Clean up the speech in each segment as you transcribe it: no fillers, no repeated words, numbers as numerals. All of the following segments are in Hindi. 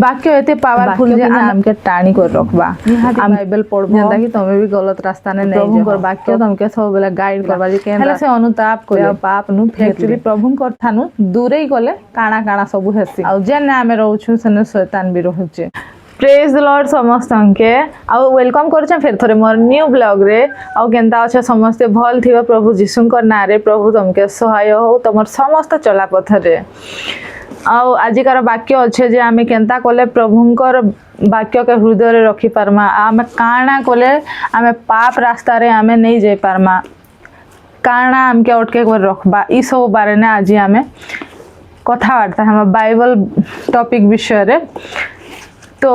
ବାକ୍ୟ ଏତେ ପାୱାରଫୁଲ ଯେ ଆମକେ ଟାଣି କରି ରଖବା ନିହାତି ବାଇବେଲ ପଢबो ଯେନ୍ତା कि तमे भी गलत रास्ता ने नहीं प्रभुଙ୍କର ବାକ୍ୟ ତମକେ सब बेला गाइड करबा जे केन हेले से अनुताप करे पाप नु एक्चुअली प्रभुଙ୍କର ठानु दूरेई गले काना काना सब हेसी आ जेने आमे रहउछु सने शैतान भी रहउचे प्रेज द लॉर्ड समस्त के आ वेलकम करछन फिर थरे मोर न्यू ब्लॉग रे आ केनता अच्छा समस्त भल थिबा प्रभु जीशुଙ୍କର नारे प्रभु तमके सहाय हो तमर समस्त चला पथरे आजिकार वाक्य अच्छे जे आमे केनता कले प्रभुंकर वाक्य के हृदय रे रखी पारमा आमे काना कले आमे पाप रास्ता रे आमे नहीं जाई पारमा काना हमके अटके कर रखबा ई सब बारे ने आज आमे कथावार्ता हम बाइबल टॉपिक विषय रे तो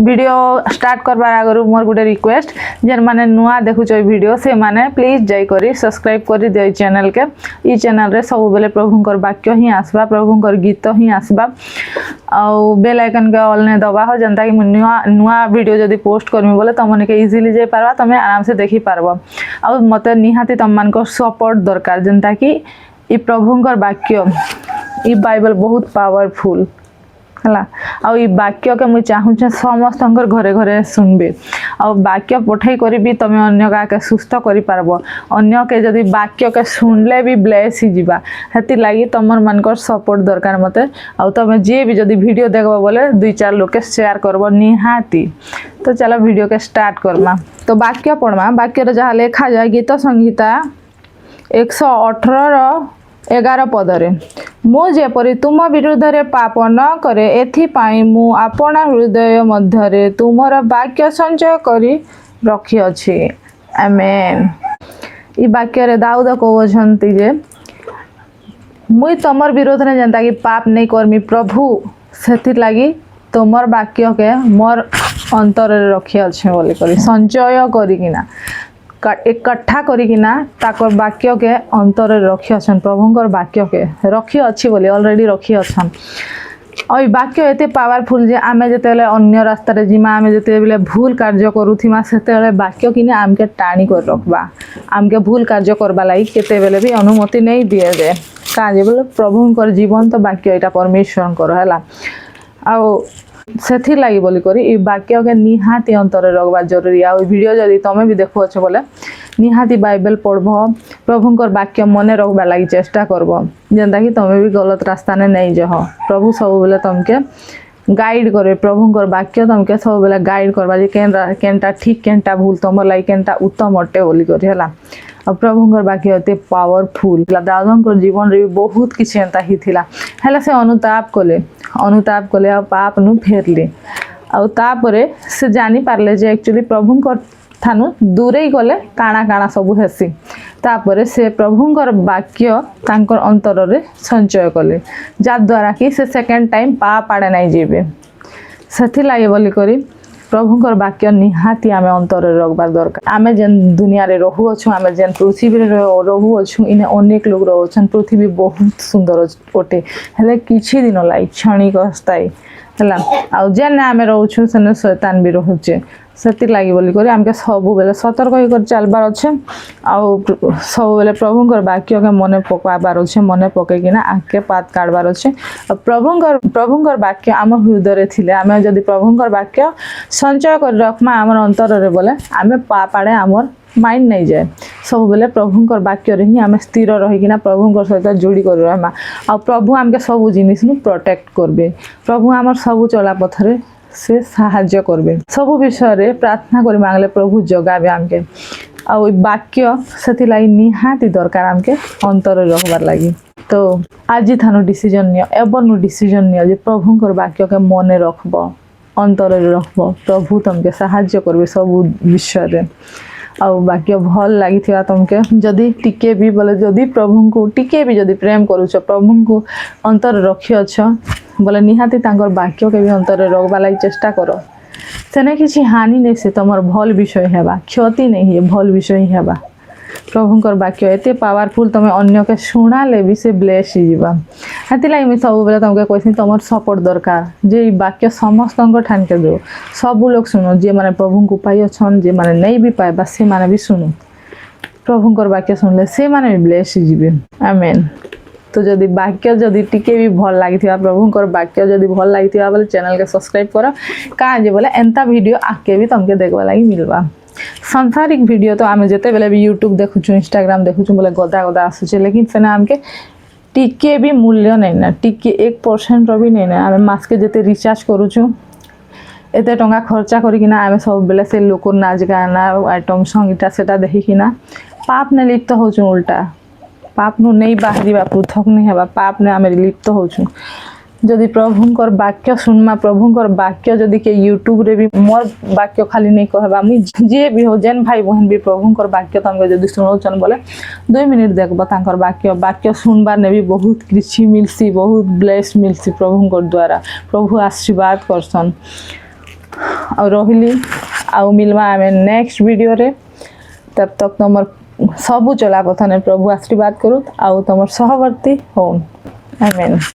वीडियो स्टार्ट करबार आगरु मोर गुटे रिक्वेस्ट जेन माने नुआ देखु छ वीडियो से माने प्लीज जाई करी सब्सक्राइब करी दे चैनल के ई चैनल रे सब बेले प्रभुंकर वाक्य ही आसबा प्रभुंकर गीत ही आसबा आ बेल आइकन के ऑल ने दबा हो जनता कि नुआ वीडियो जदी पोस्ट करमी बोले तमने के इजीली जाई पारबा तमे आराम से देखि पारबो आ मते निहाती तम मान को सपोर्ट दरकार जनता कि ई प्रभुंकर वाक्य ई बाइबल बहुत पावरफुल हला आ ई वाक्य के मुई चाहू छ समस्त घरे घरे सुनबे आ वाक्य पठाई करी भी तमे अन्य का के सुस्त करि पारबो अन्य के जदी वाक्य के सुनले भी ब्लेस ही जीवा हेति लागि तमर मानकर सपोर्ट दरकार मते आ तमे जे भी जदी वीडियो देखबो बोले दुई चार लोग के शेयर करबो निहाती तो चलो वीडियो के स्टार्ट करमा तो वाक्य पढमा वाक्य रे जहा लिखा जाय गीत संहिता 118 11 पदरे मु जेपरि तुम विरुद्ध रे पाप न करे एथि पाई मु आपना हृदय मध्यरे तुमर वाक्य संचय करी रखी अछि आमेन ई वाक्य रे दाऊद कहउछंती जे मुई तमर विरोध रे जनता कि पाप नहीं करमी प्रभु सेति लागि तमर वाक्य के मोर अंतर रे रखी अछि बोली करी संचय करी किना इकट्ठा करिकिना ताकर वाक्य के अंतर रखी अछन प्रभुंकर वाक्य के रखी अछि बोली ऑलरेडी रखी अछन ओइ वाक्य एते पावरफुल जे आमे जतेले अन्य रास्ता रे जिमा आमे जतेले भूल कार्य करूथिमा सेतेले वाक्य किने आमके टाणी कर रखबा आमके भूल कार्य करबा लागि केते बेले भी अनुमति नहीं दिए दे काजे बोले प्रभुंकर जीवंत वाक्य एटा परमेश्वर कर हला आ सेथि लागि बोली करी ई वाक्य के निहाती अंतर रखबा जरूरी आ वीडियो जदी तमे भी देखो छ बोले निहाती बाइबल पढबो प्रभुंकर वाक्य मने रखबा लागि चेष्टा करबो जेंदा कि तमे भी गलत रास्ता ने नहीं जहो प्रभु सब बेले तमके गाइड करे प्रभुंकर वाक्य तमके सब बेले गाइड करबा जे केनटा ठीक केनटा भूल तमर लागि केनटा उत्तम अटे बोली करी हला अब प्रभुंकर वाक्य एते पावरफुल दाऊदंकर जीवन रे बहुत किछ एंता ही थिला हला से अनुताप कले आ पाप नु फेरले आ तापरे से जानि पारले जे एक्चुअली प्रभुंकर थानु दूरेई गले काना काना सब हेसी तापरे से प्रभुंकर वाक्य तांकर अंतर रे संचय कले जा द्वारा कि से सेकंड टाइम पाप आड़े नहीं जेबे सेथि लागि बोली करी प्रभुंकर वाक्य निहाती आमे अंतर रखबार दरकार आमे जेन दुनिया रे रहू अछु आमे जेन पृथ्वी रे रहू अछु इने अनेक लोग रहउछन पृथ्वी बहुत सुंदर ओटे हेले किछि दिन लाई क्षणिक अस्थाई हला आ जेन आमे रहउछु सने शैतान भी रहउचे सेति लागि बोली करी हमके सब बेले सतर्क होई कर चलबार अछि आ सब बेले प्रभुंकर वाक्य के मने पकाबार अछि मने पके किना आके पात काटबार अछि प्रभुंकर वाक्य आम हृदय रे थिले आमे जदी प्रभुंकर वाक्य संचय कर रखमा हमर अंतर रे बोले आमे पाप आड़े हमर माइंड नहीं जाए सब बेले प्रभुंकर वाक्य रे ही आमे स्थिर रही किना प्रभुंकर सहित जोड़ी कर रहमा आ प्रभु हमके सब जिनिस नु प्रोटेक्ट करबे प्रभु हमर सब चला पथरे से साहाय्य करबे सब विषय रे प्रार्थना करि मांगले प्रभु जगाबे हमके आ ओइ वाक्य सेति लाई निहाती दरकार हमके अंतर रहबार लागि तो आज थानो डिसीजन नियो एबनु डिसीजन नियो जे प्रभुंकर वाक्य के मने रखबो अंतर रखबो प्रभु तमके साहाय्य करबे सब विषय रे आ वाक्य भल लागि थिया तमके जदी टिके भी बोले जदी प्रभु को टिके भी जदी प्रेम करूछ प्रभु को अंतर रखियो छ बोले निहाती तांकर वाक्य के भी अंतर रखबा लागि चेष्टा करो सेने किछि हानि नै से तमर भल विषय हेबा क्षति नै हे भल विषय हेबा प्रभुंकर वाक्य एते पावरफुल तमे अन्य के सुना ले भी से ब्लेस जीवा हाति लागि मैं सब बेला तमके कहछि तमर सपोर्ट दरकार जे वाक्य समस्त ठान के दो सब लोग सुनो जे माने प्रभु को पाई छन जे माने नहीं भी पाए बस से माने भी सुनो प्रभुंकर वाक्य सुनले से माने भी ब्लेस जीवे आमेन तो जदि वाक्य जदि टिके भी भल लगी प्रभुंकर वाक्य जदि भल लगी बोले चैनल के सब्सक्राइब कर कहाँ बोले एंता वीडियो आके भी तुमके देखवा लगी मिलवा। सांसारिक वीडियो तो आम जिते बेले भी यूट्यूब देखुचु इंस्टाग्राम देखुचु बोले गदा गदा आसुचे लेकिन से आमके टिके भी मूल्य नहीं ना टिके 1% भी नहीं ना आम मास के जिते रिचार्ज करुचु एते टंका खर्चा करिकिना आमे सब बेले से लोक नाच गाना आइटम सॉन्ग इटा सेटा देखिकिना पाप ने लिप्त होचु उल्टा पाप नु नहीं बाहरिबा पृथक नहीं हेबा पाप ने आमे लिप्त होचु। जदि प्रभुंकर वाक्य सुनमा प्रभुंकर वाक्य जदि के यूट्यूब रे भी मोर वाक्य खाली नहीं कहबा मु जे भी हो जेन भाई बहन भी प्रभुंकर वाक्य तमके जदि सुनौचन बोले 2 मिनिट देखबो तांकर वाक्य सुनबार ने भी बहुत कृषि मिलसी बहुत ब्लेस मिलसी प्रभुंकर द्वारा प्रभु आशीर्वाद करसन। और रहिली आउ मिलवा आमे नेक्स्ट वीडियो रे तब तक तुमर सबु चला पथने प्रभु आशीर्वाद करूत आउ तुमर सहवर्ती हो आमेन।